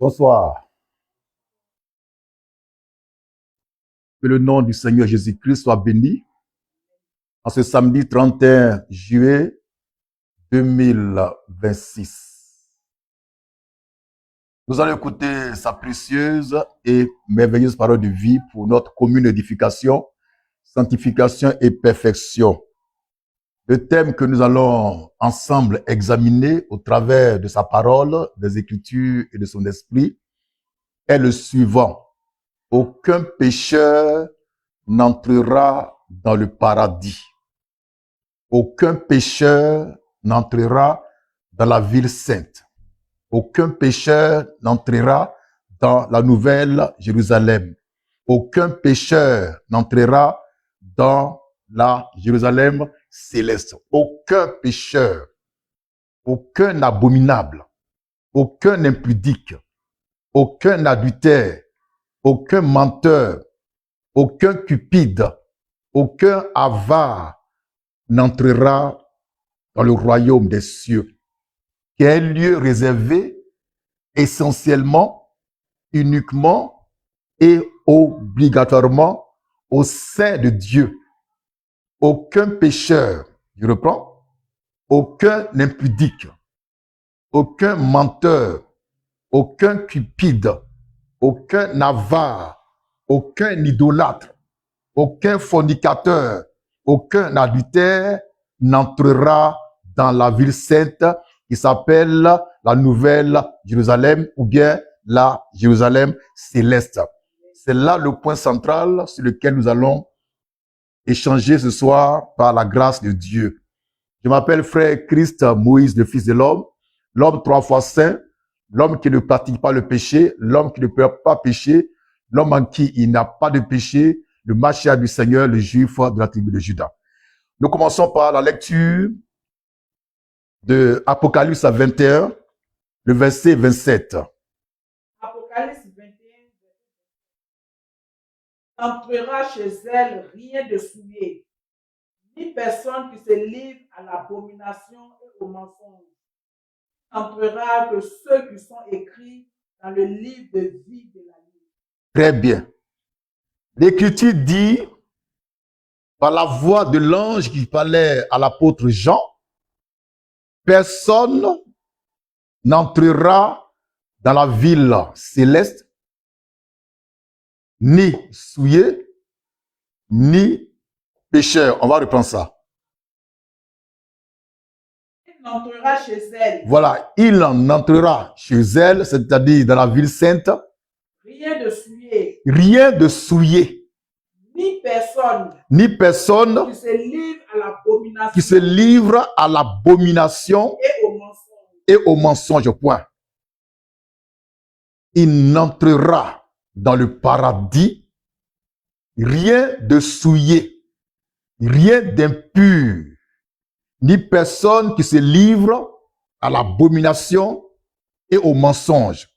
Bonsoir. Que le nom du Seigneur Jésus-Christ soit béni. En ce samedi 31 juillet 2026. Nous allons écouter sa précieuse et merveilleuse parole de vie pour notre commune édification, sanctification et perfection. Le thème que nous allons ensemble examiner au travers de sa parole, des Écritures et de son esprit est le suivant. Aucun pécheur n'entrera dans le paradis. Aucun pécheur n'entrera dans la ville sainte. Aucun pécheur n'entrera dans la nouvelle Jérusalem. Aucun pécheur n'entrera dans la Jérusalem céleste. Aucun pécheur, aucun abominable, aucun impudique, aucun adultère, aucun menteur, aucun cupide, aucun avare n'entrera dans le royaume des cieux, qui est un lieu réservé essentiellement, uniquement et obligatoirement au sein de Dieu. Aucun pécheur, je reprends, aucun impudique, aucun menteur, aucun cupide, aucun avare, aucun idolâtre, aucun fornicateur, aucun adultère n'entrera dans la ville sainte qui s'appelle la Nouvelle Jérusalem ou bien la Jérusalem céleste. C'est là le point central sur lequel nous allons échanger ce soir par la grâce de Dieu. Je m'appelle frère Christ Moïse, le Fils de l'homme 3 fois saint, l'homme qui ne pratique pas le péché, l'homme qui ne peut pas pécher, l'homme en qui il n'a pas de péché, le Mashiach du Seigneur, le juif de la tribu de Juda. Nous commençons par la lecture de Apocalypse 21, le verset 27. Apocalypse 21, n'entrera chez elle rien de souillé, ni personne qui se livre à l'abomination et au mensonge. N'entrera que ceux qui sont écrits dans le livre de vie de la vie. Très bien. L'Écriture dit, par la voix de l'ange qui parlait à l'apôtre Jean, personne n'entrera dans la ville céleste, ni souillé, ni pécheur. On va reprendre ça. Il n'entrera chez elle. Voilà, il en entrera chez elle, c'est-à-dire dans la ville sainte. Rien de souillé. Rien de souillé. Ni personne. Ni personne qui se livre à l'abomination. Qui se livre à l'abomination et au mensonge. Et au mensonge. Point. Il n'entrera dans le paradis rien de souillé, rien d'impur, ni personne qui se livre à l'abomination et au mensonge,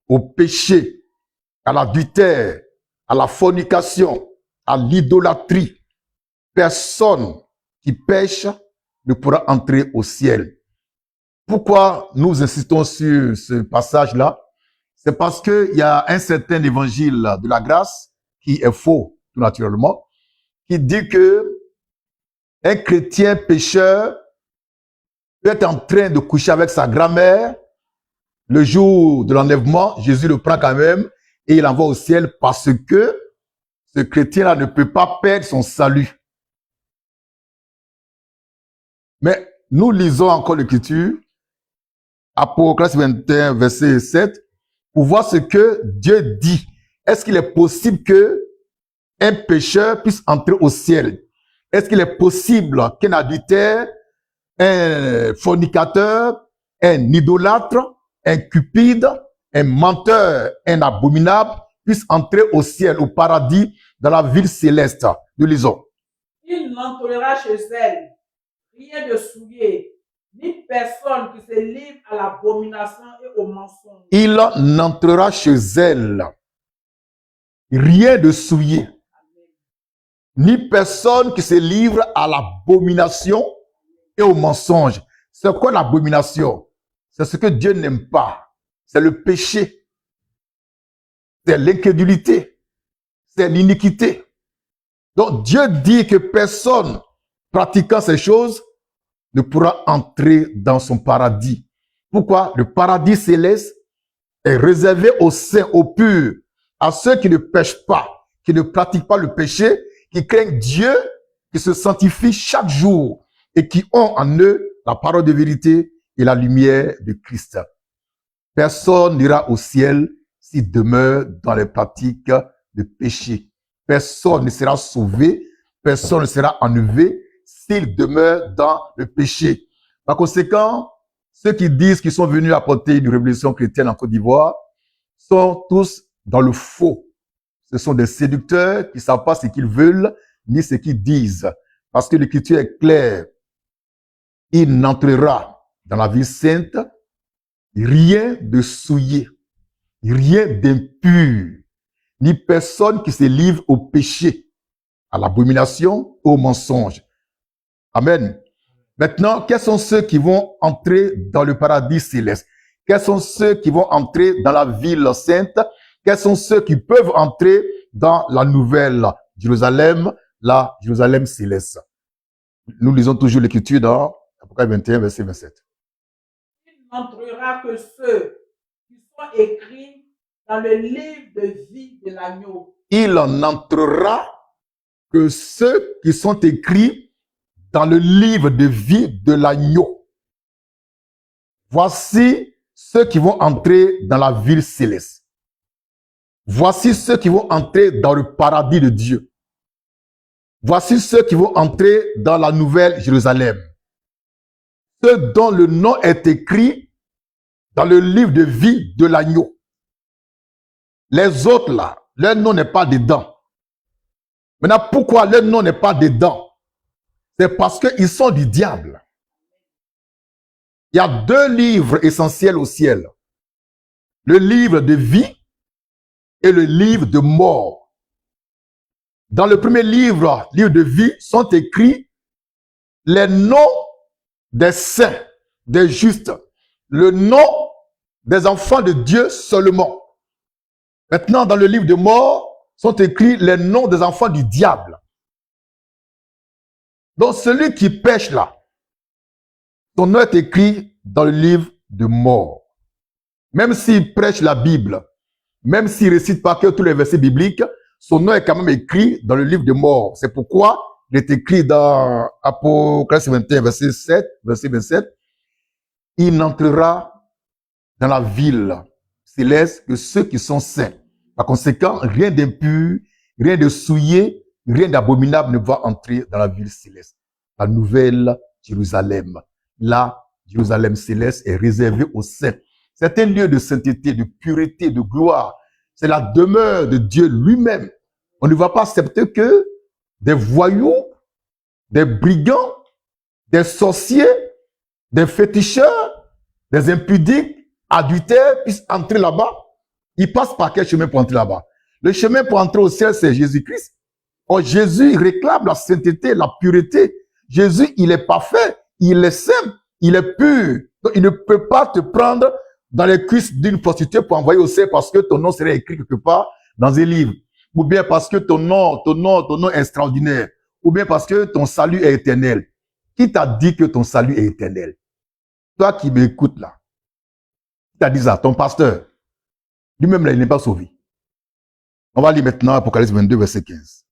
au péché, à l'adultère, à la fornication, à l'idolâtrie. Personne qui pêche ne pourra entrer au ciel. Pourquoi nous insistons sur ce passage-là? C'est parce qu'il y a un certain évangile de la grâce qui est faux, tout naturellement, qui dit que un chrétien pécheur peut être en train de coucher avec sa grand-mère. Le jour de l'enlèvement, Jésus le prend quand même et il l'envoie au ciel parce que ce chrétien-là ne peut pas perdre son salut. Mais nous lisons encore l'Écriture, Apocalypse 21, verset 7, pour voir ce que Dieu dit. Est-ce qu'il est possible que un pécheur puisse entrer au ciel? Est-ce qu'il est possible qu'un adultère, un fornicateur, un idolâtre, un cupide, un menteur, un abominable puisse entrer au ciel, au paradis, dans la ville céleste? Nous lisons. Il n'entrera chez elle rien de souillé, ni personne qui se livre à l'abomination et au mensonge. Il n'entrera chez elle rien de souillé, ni personne qui se livre à l'abomination et au mensonge. C'est quoi l'abomination? C'est ce que Dieu n'aime pas. C'est le péché. c'est l'incrédulité, c'est l'iniquité. Donc Dieu dit que personne pratiquant ces choses ne pourra entrer dans son paradis. Pourquoi? Le paradis céleste est réservé aux saints, aux purs, à ceux qui ne pêchent pas, qui ne pratiquent pas le péché, qui craignent Dieu, qui se sanctifient chaque jour et qui ont en eux la parole de vérité et la lumière de Christ. Personne n'ira au ciel s'il demeure dans les pratiques de péché. Personne ne sera sauvé, personne ne sera enlevé s'il demeure dans le péché. Par conséquent, ceux qui disent qu'ils sont venus apporter une révolution chrétienne en Côte d'Ivoire sont tous dans le faux. Ce sont des séducteurs qui ne savent pas ce qu'ils veulent ni ce qu'ils disent. Parce que l'Écriture est claire. Il n'entrera dans la vie sainte rien de souillé, rien d'impur, ni personne qui se livre au péché, à l'abomination, au mensonge. Amen. Maintenant, quels sont ceux qui vont entrer dans le paradis céleste? Quels sont ceux qui vont entrer dans la ville sainte? Quels sont ceux qui peuvent entrer dans la nouvelle Jérusalem, la Jérusalem céleste? Nous lisons toujours l'Écriture dans Apocalypse 21, verset 27. Il n'entrera que ceux qui sont écrits dans le livre de vie de l'agneau. Il n'entrera que ceux qui sont écrits dans le livre de vie de l'agneau. Voici ceux qui vont entrer dans la ville céleste. Voici ceux qui vont entrer dans le paradis de Dieu. Voici ceux qui vont entrer dans la nouvelle Jérusalem. Ceux dont le nom est écrit dans le livre de vie de l'agneau. Les autres là, leur nom n'est pas dedans. Maintenant, pourquoi leur nom n'est pas dedans? C'est parce qu'ils sont du diable. Il y a deux livres essentiels au ciel. Le livre de vie et le livre de mort. Dans le premier livre, livre de vie, sont écrits les noms des saints, des justes, le nom des enfants de Dieu seulement. Maintenant, dans le livre de mort, sont écrits les noms des enfants du diable. Donc, celui qui pêche là, son nom est écrit dans le livre de mort. Même s'il prêche la Bible, même s'il récite par cœur tous les versets bibliques, son nom est quand même écrit dans le livre de mort. C'est pourquoi il est écrit dans Apocalypse 21, verset 7, verset 27. Il n'entrera dans la ville céleste que ceux qui sont saints. Par conséquent, rien d'impur, rien de souillé, rien d'abominable ne va entrer dans la ville céleste. La nouvelle Jérusalem. La Jérusalem céleste est réservée aux saints. C'est un lieu de sainteté, de pureté, de gloire. C'est la demeure de Dieu lui-même. On ne va pas accepter que des voyous, des brigands, des sorciers, des féticheurs, des impudiques, adultères puissent entrer là-bas. Ils passent par quel chemin pour entrer là-bas? Le chemin pour entrer au ciel, c'est Jésus-Christ. Or, Jésus réclame la sainteté, la pureté. Jésus, il est parfait, il est saint, il est pur. Donc, il ne peut pas te prendre dans les cuisses d'une prostituée pour envoyer au ciel parce que ton nom serait écrit quelque part dans un livre. Ou bien parce que ton nom est extraordinaire. Ou bien parce que ton salut est éternel. Qui t'a dit que ton salut est éternel? Toi qui m'écoutes là. Qui t'a dit ça? Ton pasteur. Lui-même là, il n'est pas sauvé. On va lire maintenant Apocalypse 22, verset 15.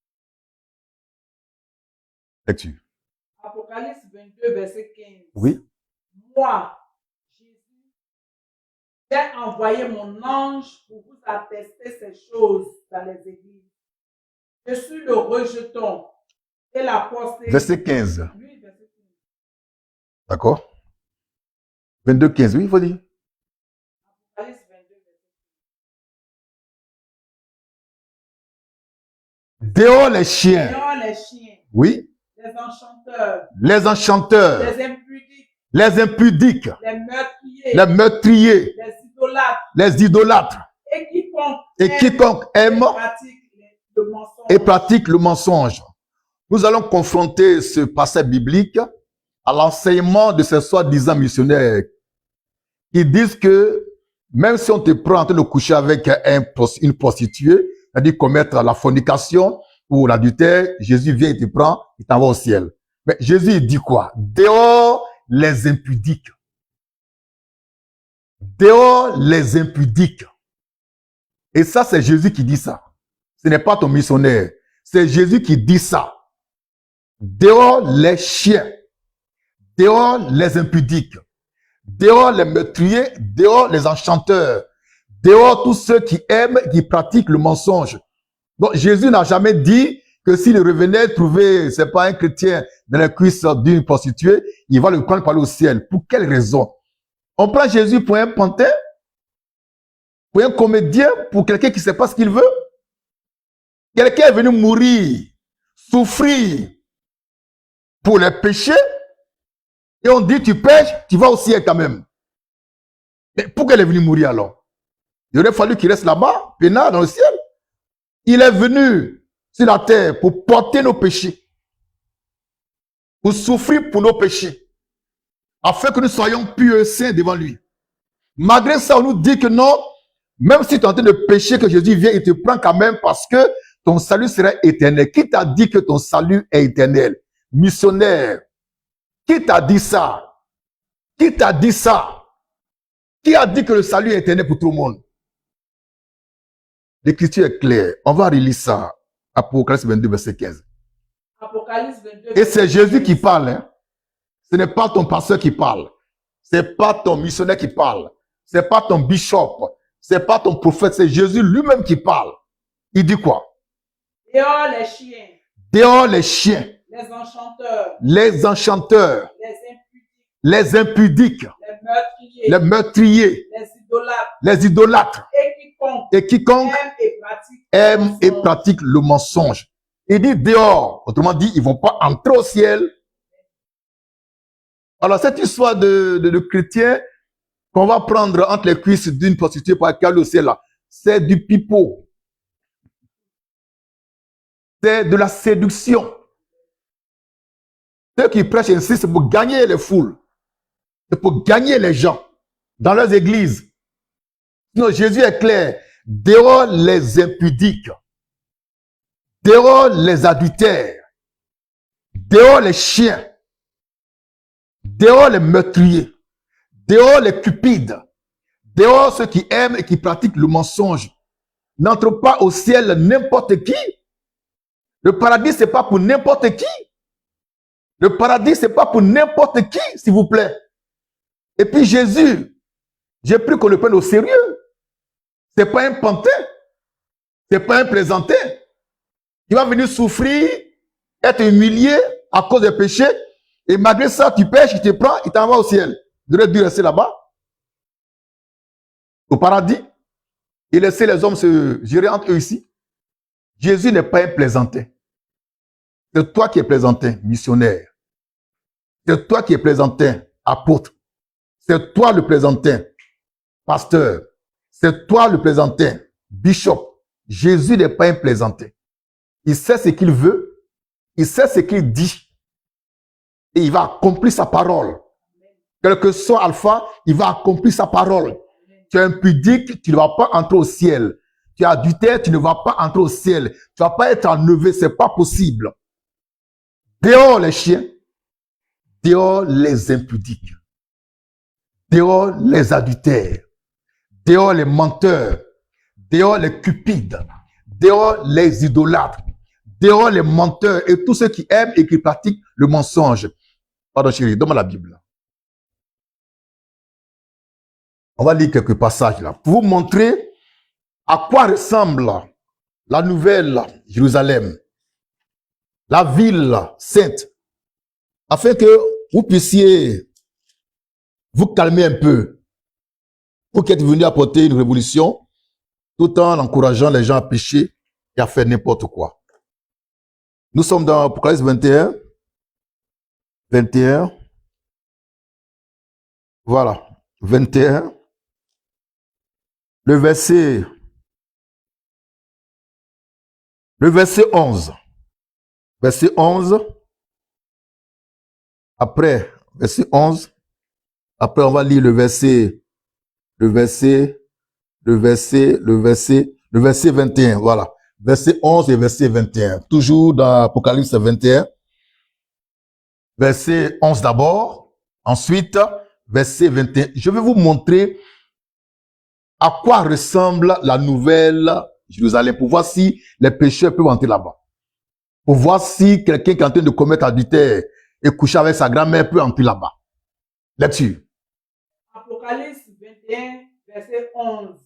Lecture. Apocalypse 22, verset 15. Oui. Moi, Jésus, j'ai envoyé mon ange pour vous attester ces choses dans les églises. Je suis le rejeton et la postérité. Verset 15. Oui, verset 15. D'accord? 22, 15. Oui, il faut dire. Apocalypse 22, verset 15. Dehors les chiens. Dehors les chiens, Oui. les enchanteurs, Les enchanteurs. les impudiques, Les impudiques. les meurtriers, Les meurtriers. les idolâtres, Les idolâtres. et quiconque aime pratique le mensonge. et pratique le mensonge. Nous allons confronter ce passage biblique à l'enseignement de ces soi-disant missionnaires qui disent que Même si on te prend en train de coucher avec une prostituée, c'est-à-dire commettre la fornication ou l'adultère, Jésus vient, il te prend, il t'envoie au ciel. Mais Jésus, il dit quoi? Dehors les impudiques. Dehors les impudiques. Et ça, c'est Jésus qui dit ça. Ce n'est pas ton missionnaire. C'est Jésus qui dit ça. Dehors les chiens. Dehors les impudiques. Dehors les meurtriers. Dehors les enchanteurs. Dehors tous ceux qui aiment, qui pratiquent le mensonge. Donc Jésus n'a jamais dit que s'il revenait trouver, c'est pas un chrétien dans la cuisse d'une prostituée, il va le prendre par le ciel. Pour quelle raison? On prend Jésus pour un pantin, pour un comédien, pour quelqu'un qui ne sait pas ce qu'il veut. Quelqu'un est venu mourir, souffrir pour les péchés, et on dit tu pêches, tu vas au ciel quand même. Mais pourquoi il est venu mourir alors? Il aurait fallu qu'il reste là-bas, peinard dans le ciel. Il est venu sur la terre pour porter nos péchés, pour souffrir pour nos péchés, afin que nous soyons purs et saints devant lui. Malgré ça, on nous dit que non, même si tu es en train de pécher, que Jésus vient, il te prend quand même parce que ton salut sera éternel. Qui t'a dit que ton salut est éternel? Missionnaire. Qui t'a dit ça? Qui t'a dit ça? Qui a dit que le salut est éternel pour tout le monde? L'écriture est claire. On va relire ça. Apocalypse 22, verset 15. Apocalypse 22. Et c'est Jésus qui parle. Hein? Ce n'est pas ton pasteur qui parle. Ce n'est pas ton missionnaire qui parle. Ce n'est pas ton bishop. Ce n'est pas ton prophète. C'est Jésus lui-même qui parle. Il dit quoi? Dehors les chiens. Dehors les chiens. Les enchanteurs. Les enchanteurs. Les impudiques. Les impudiques. Les meurtriers. Les meurtriers. Les idolâtres. Les idolâtres. Et quiconque aime et pratique le mensonge. Il dit dehors. Autrement dit, ils ne vont pas entrer au ciel. Alors, cette histoire de chrétien qu'on va prendre entre les cuisses d'une prostituée pour aller au ciel, là, c'est du pipeau. C'est de la séduction. Ceux qui prêchent ainsi, c'est pour gagner les foules. C'est pour gagner les gens dans leurs églises. Sinon, Jésus est clair. Dehors les impudiques. Dehors les adultères. Dehors les chiens. Dehors les meurtriers. Dehors les cupides. Dehors ceux qui aiment et qui pratiquent le mensonge. N'entre pas au ciel n'importe qui. Le paradis, c'est pas pour n'importe qui. Le paradis, c'est pas pour n'importe qui, s'il vous plaît. Et puis Jésus, j'ai pris qu'on le prenne au sérieux. C'est pas un pantin. C'est pas un plaisantin. Il va venir souffrir, être humilié à cause des péchés. Et malgré ça, tu pêches, il te prend, il t'envoie au ciel. Il aurait dû rester là-bas. Au paradis. Et laisser les hommes se gérer entre eux ici. Jésus n'est pas un plaisantin. C'est toi qui es plaisantin, missionnaire. C'est toi qui es plaisantin, apôtre. C'est toi le plaisantin, pasteur. C'est toi le plaisantin, bishop. Jésus n'est pas un plaisantin. Il sait ce qu'il veut. Il sait ce qu'il dit. Et il va accomplir sa parole. Quel que soit Alpha, il va accomplir sa parole. Tu es impudique, tu ne vas pas entrer au ciel. Tu es adultère, tu ne vas pas entrer au ciel. Tu ne vas pas être enlevé, ce n'est pas possible. Dehors les chiens, dehors les impudiques, dehors les adultères, dehors les menteurs, dehors les cupides, dehors les idolâtres, dehors les menteurs et tous ceux qui aiment et qui pratiquent le mensonge. Pardon chérie, donne-moi la Bible. On va lire quelques passages là pour vous montrer à quoi ressemble la nouvelle Jérusalem, la ville sainte, afin que vous puissiez vous calmer un peu, vous qui êtes venus apporter une révolution, tout en encourageant les gens à pécher et à faire n'importe quoi. Nous sommes dans Apocalypse 21. 21. Voilà. 21. Le verset 11. Verset 11. Après, verset 11. Après, on va lire le verset le verset 21, voilà. Verset 11 et verset 21. Toujours dans Apocalypse 21. Verset 11 d'abord. Ensuite, verset 21. Je vais vous montrer à quoi ressemble la nouvelle Jérusalem pour voir si les pécheurs peuvent entrer là-bas. Pour voir si quelqu'un qui est en train de commettre adultère et coucher avec sa grand-mère peut entrer là-bas. Lecture. Apocalypse 21, verset 11.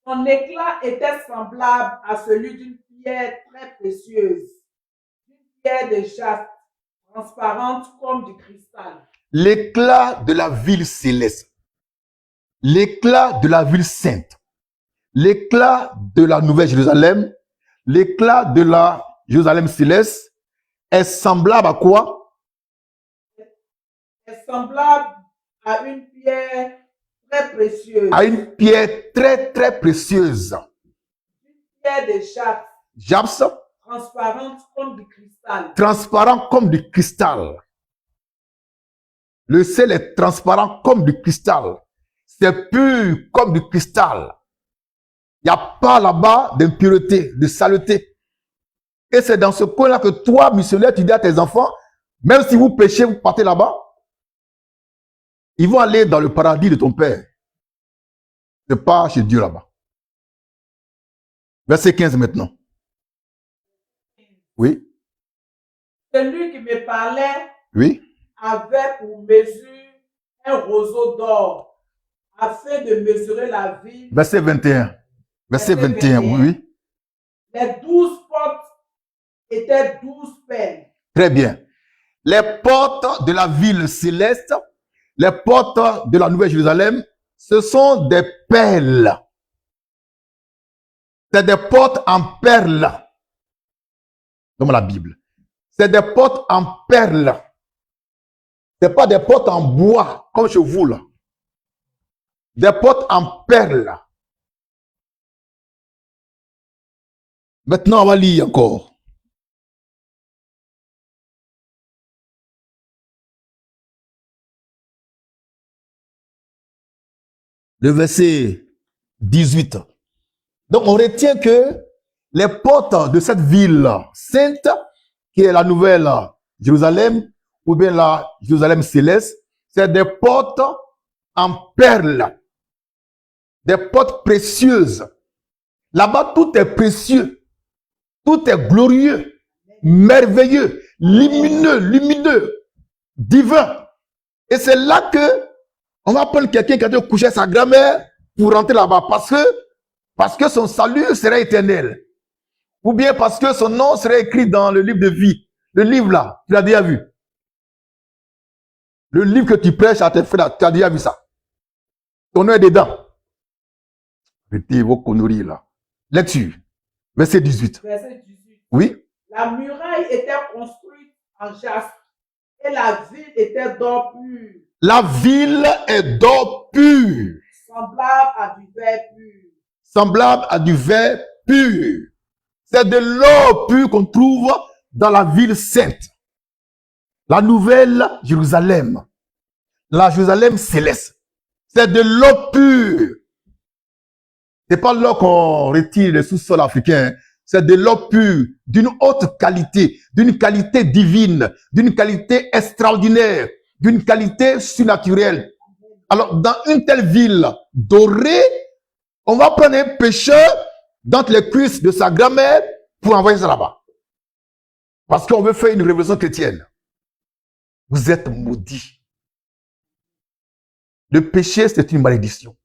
Son éclat était semblable à celui d'une pierre très précieuse, d'une pierre de jaspe, transparente comme du cristal. L'éclat de la ville céleste, l'éclat de la ville sainte, l'éclat de la nouvelle Jérusalem, l'éclat de la Jérusalem céleste est semblable à quoi? Est semblable à une pierre très précieuse. À une pierre très très précieuse. Une pierre de jaspe. Jaspe. Transparente comme du cristal. Transparent comme du cristal. Le ciel est transparent comme du cristal. C'est pur comme du cristal. Il n'y a pas là-bas d'impureté, de saleté. Et c'est dans ce coin-là que toi, missionnaire, tu dis à tes enfants, même si vous péchez, vous partez là-bas, ils vont aller dans le paradis de ton Père. Ce n'est pas chez Dieu là-bas. Verset 15 maintenant. Oui. Celui qui me parlait Oui. avait pour mesure un roseau d'or afin de mesurer la ville. Verset 21. Verset 21, oui. Les 12 portes étaient 12 perles. Très bien. Les portes de la ville céleste, les portes de la Nouvelle Jérusalem, ce sont des perles. C'est des portes en perles. Dans la Bible. C'est des portes en perles. Ce n'est pas des portes en bois, comme chez vous là. Des portes en perles. Maintenant, on va lire encore. Le verset 18. Donc, on retient que les portes de cette ville sainte, qui est la nouvelle Jérusalem, ou bien la Jérusalem céleste, c'est des portes en perles. Des portes précieuses. Là-bas, tout est précieux. Tout est glorieux, merveilleux, lumineux, divin. Et c'est là que on va prendre quelqu'un qui a dû coucher sa grand-mère pour rentrer là-bas parce que son salut serait éternel. Ou bien parce que son nom serait écrit dans le livre de vie. Le livre là, tu l'as déjà vu. Le livre que tu prêches à tes frères, tu as déjà vu ça. Ton nom est dedans. Mettez vos conneries là. Lecture. Verset 18. Verset 18. Oui. La muraille était construite en jaspe et la ville était d'or pur. La ville est d'or pur. Semblable à du verre pur. Semblable à du verre pur. C'est de l'or pur qu'on trouve dans la ville sainte. La nouvelle Jérusalem. La Jérusalem céleste. C'est de l'or pur. C'est pas l'or qu'on retire des sous-sols africains. C'est de l'or pur, d'une haute qualité, d'une qualité divine, d'une qualité extraordinaire, d'une qualité surnaturelle. Alors, dans une telle ville dorée, on va prendre un pécheur dans les cuisses de sa grand-mère pour envoyer ça là-bas. Parce qu'on veut faire une révolution chrétienne. Vous êtes maudits. Le péché, c'est une malédiction.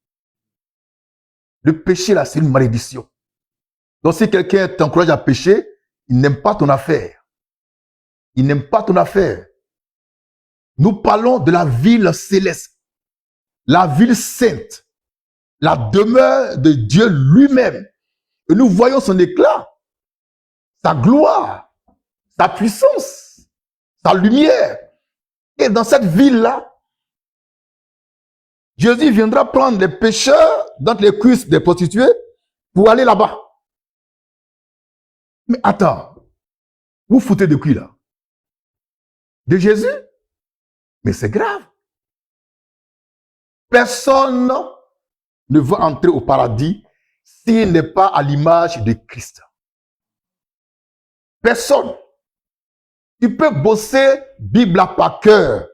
Le péché, là, c'est une malédiction. Donc, si quelqu'un t'encourage à pécher, il n'aime pas ton affaire. Il n'aime pas ton affaire. Nous parlons de la ville céleste, la ville sainte, la demeure de Dieu lui-même. Et nous voyons son éclat, sa gloire, sa puissance, sa lumière. Et dans cette ville-là, Jésus viendra prendre les pécheurs dans les cuisses des prostituées pour aller là-bas. Mais attends, vous foutez de qui là? De Jésus? Mais c'est grave. Personne ne va entrer au paradis s'il n'est pas à l'image de Christ. Personne. Tu peux bosser Bible par cœur,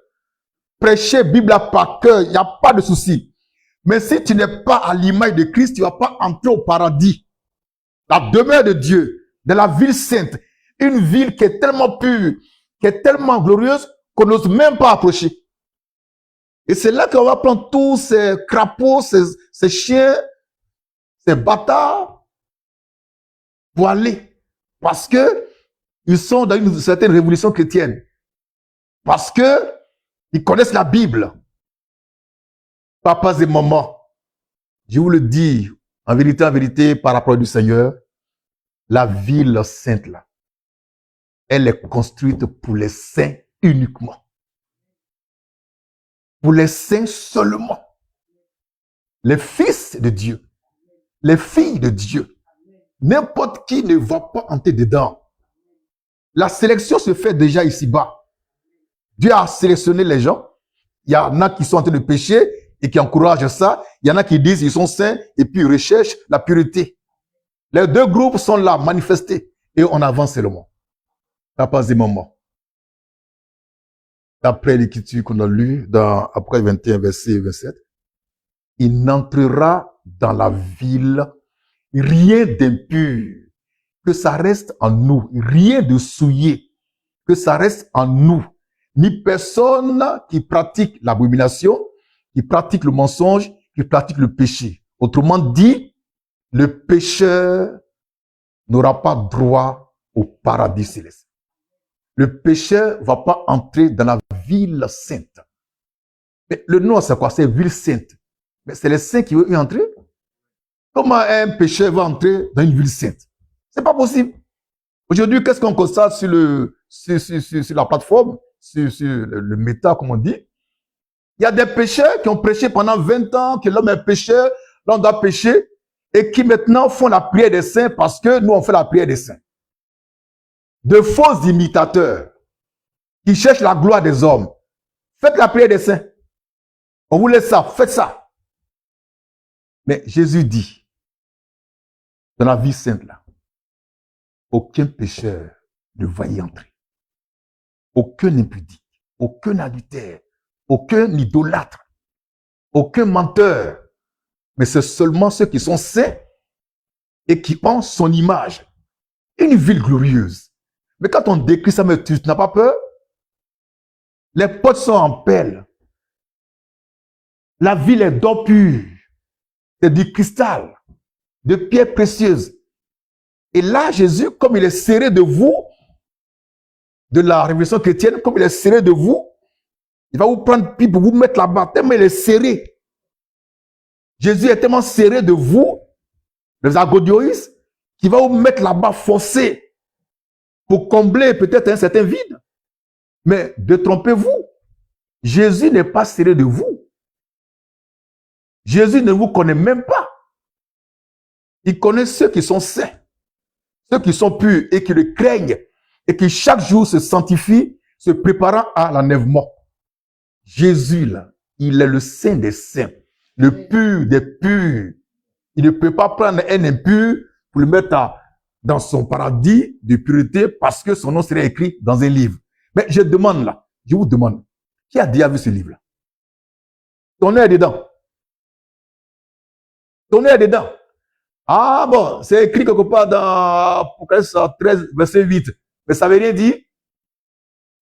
prêcher Bible par cœur, il n'y a pas de souci. Mais si tu n'es pas à l'image de Christ, tu ne vas pas entrer au paradis. La demeure de Dieu, de la ville sainte, une ville qui est tellement pure, qui est tellement glorieuse qu'on n'ose même pas approcher. Et c'est là qu'on va prendre tous ces crapauds, ces chiens, ces bâtards pour aller. Parce que ils sont dans une certaine révolution chrétienne. Parce que ils connaissent la Bible. Papas et mamans, je vous le dis en vérité, par rapport du Seigneur, la ville sainte là, elle est construite pour les saints uniquement. Pour les saints seulement. Les fils de Dieu, les filles de Dieu, n'importe qui ne va pas entrer dedans. La sélection se fait déjà ici-bas. Dieu a sélectionné les gens. Il y en a qui sont en train de pécher et qui encouragent ça. Il y en a qui disent qu'ils sont saints et puis ils recherchent la pureté. Les deux groupes sont là, manifestés. Et on avance seulement. Papas et mamans. D'après l'écriture qu'on a lue, après 21, verset 27, il n'entrera dans la ville rien d'impur, que ça reste en nous, rien de souillé, que ça reste en nous, ni personne qui pratique l'abomination, qui pratique le mensonge, qui pratique le péché. Autrement dit, le pécheur n'aura pas droit au paradis céleste. Le pécheur ne va pas entrer dans la ville sainte. Mais le nom, c'est quoi? C'est ville sainte. Mais c'est les saints qui veulent y entrer. Comment un pécheur va entrer dans une ville sainte? C'est pas possible. Aujourd'hui, qu'est-ce qu'on constate sur la plateforme, sur le méta, comme on dit? Il y a des pécheurs qui ont prêché pendant 20 ans, que l'homme est pécheur, l'homme doit pécher, et qui maintenant font la prière des saints parce que nous, on fait la prière des saints. De faux imitateurs qui cherchent la gloire des hommes. Faites la prière des saints. On vous laisse ça, faites ça. Mais Jésus dit, dans la vie sainte là, aucun pécheur ne va y entrer. Aucun impudique, aucun adultère, aucun idolâtre, aucun menteur. Mais c'est seulement ceux qui sont saints et qui ont son image. Une ville glorieuse. Mais quand on décrit ça, mais tu n'as pas peur? Les portes sont en pelle. La ville est d'or pur. C'est du cristal, de pierres précieuses. Et là, Jésus, comme il est serré de vous, de la révolution chrétienne, comme il est serré de vous, il va vous prendre puis pour vous mettre là-bas, tellement il est serré. Jésus est tellement serré de vous, les agodioïs, qu'il va vous mettre là-bas forcé pour combler peut-être un certain vide. Mais détrompez-vous, Jésus n'est pas serré de vous. Jésus ne vous connaît même pas. Il connaît ceux qui sont saints, ceux qui sont purs et qui le craignent et qui chaque jour se sanctifient, se préparant à l'enlèvement. Jésus, là, il est le saint des saints, le pur des purs. Il ne peut pas prendre un impur pour le mettre dans son paradis de pureté parce que son nom serait écrit dans un livre. Mais je demande là, je vous demande, qui a déjà vu ce livre-là? Ton nez est dedans. Ton nez est dedans. Ah bon, c'est écrit quelque part dans Apocalypse 13, verset 8. Mais ça veut rien dire.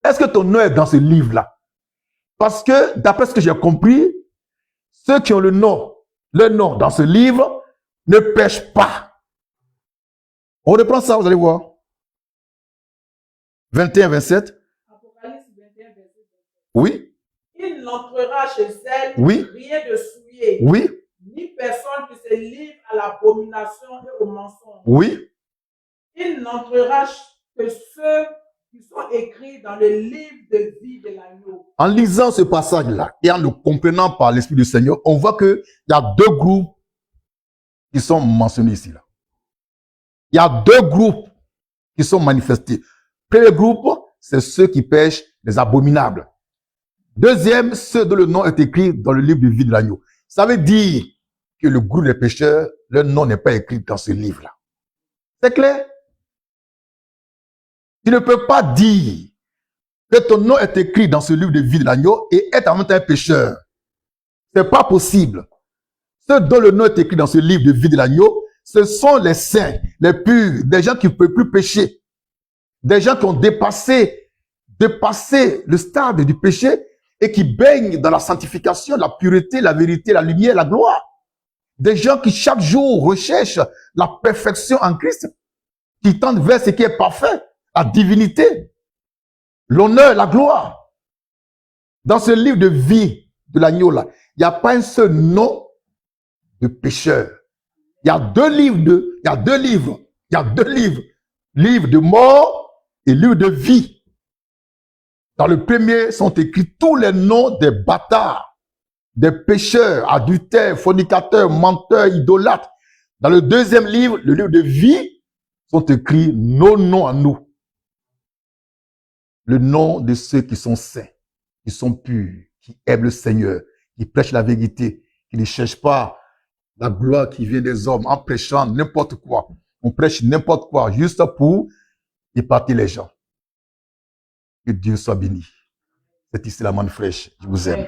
Est-ce que ton nom est dans ce livre-là? Parce que, d'après ce que j'ai compris, ceux qui ont le nom dans ce livre ne pêchent pas. On reprend ça, vous allez voir. 21, 27. Apocalypse 21, verset 27. Oui. Il n'entrera chez elle Oui. rien de souillé. Oui. Ni personne qui se livre à l'abomination et au mensonge. Oui. Il n'entrera que ceux qui sont écrits dans le livre de vie de l'agneau. En lisant ce passage-là et en le comprenant par l'Esprit du Seigneur, on voit qu'il y a deux groupes qui sont mentionnés ici. Là. Il y a deux groupes qui sont manifestés. Premier groupe, c'est ceux qui pêchent les abominables. Deuxième, ceux dont le nom est écrit dans le livre de vie de l'agneau. Ça veut dire que le groupe des pécheurs, leur nom n'est pas écrit dans ce livre-là. C'est clair? Tu ne peux pas dire que ton nom est écrit dans ce livre de vie de l'agneau et être en même temps un pécheur. C'est pas possible. Ceux dont le nom est écrit dans ce livre de vie de l'agneau, ce sont les saints, les purs, des gens qui ne peuvent plus pécher, des gens qui ont dépassé le stade du péché et qui baignent dans la sanctification, la pureté, la vérité, la lumière, la gloire. Des gens qui chaque jour recherchent la perfection en Christ, qui tendent vers ce qui est parfait, la divinité, l'honneur, la gloire. Dans ce livre de vie de l'agneau là, il n'y a pas un seul nom de pécheur. Il y a deux livres, livre de mort et livre de vie. Dans le premier sont écrits tous les noms des bâtards, des pécheurs, adultères, fornicateurs, menteurs, idolâtres. Dans le deuxième livre, le livre de vie, sont écrits nos noms à nous. Le nom de ceux qui sont saints, qui sont purs, qui aiment le Seigneur, qui prêchent la vérité, qui ne cherchent pas la gloire qui vient des hommes en prêchant n'importe quoi. On prêche n'importe quoi juste pour épargner les gens. Que Dieu soit béni. C'est ici la manne fraîche. Je vous aime.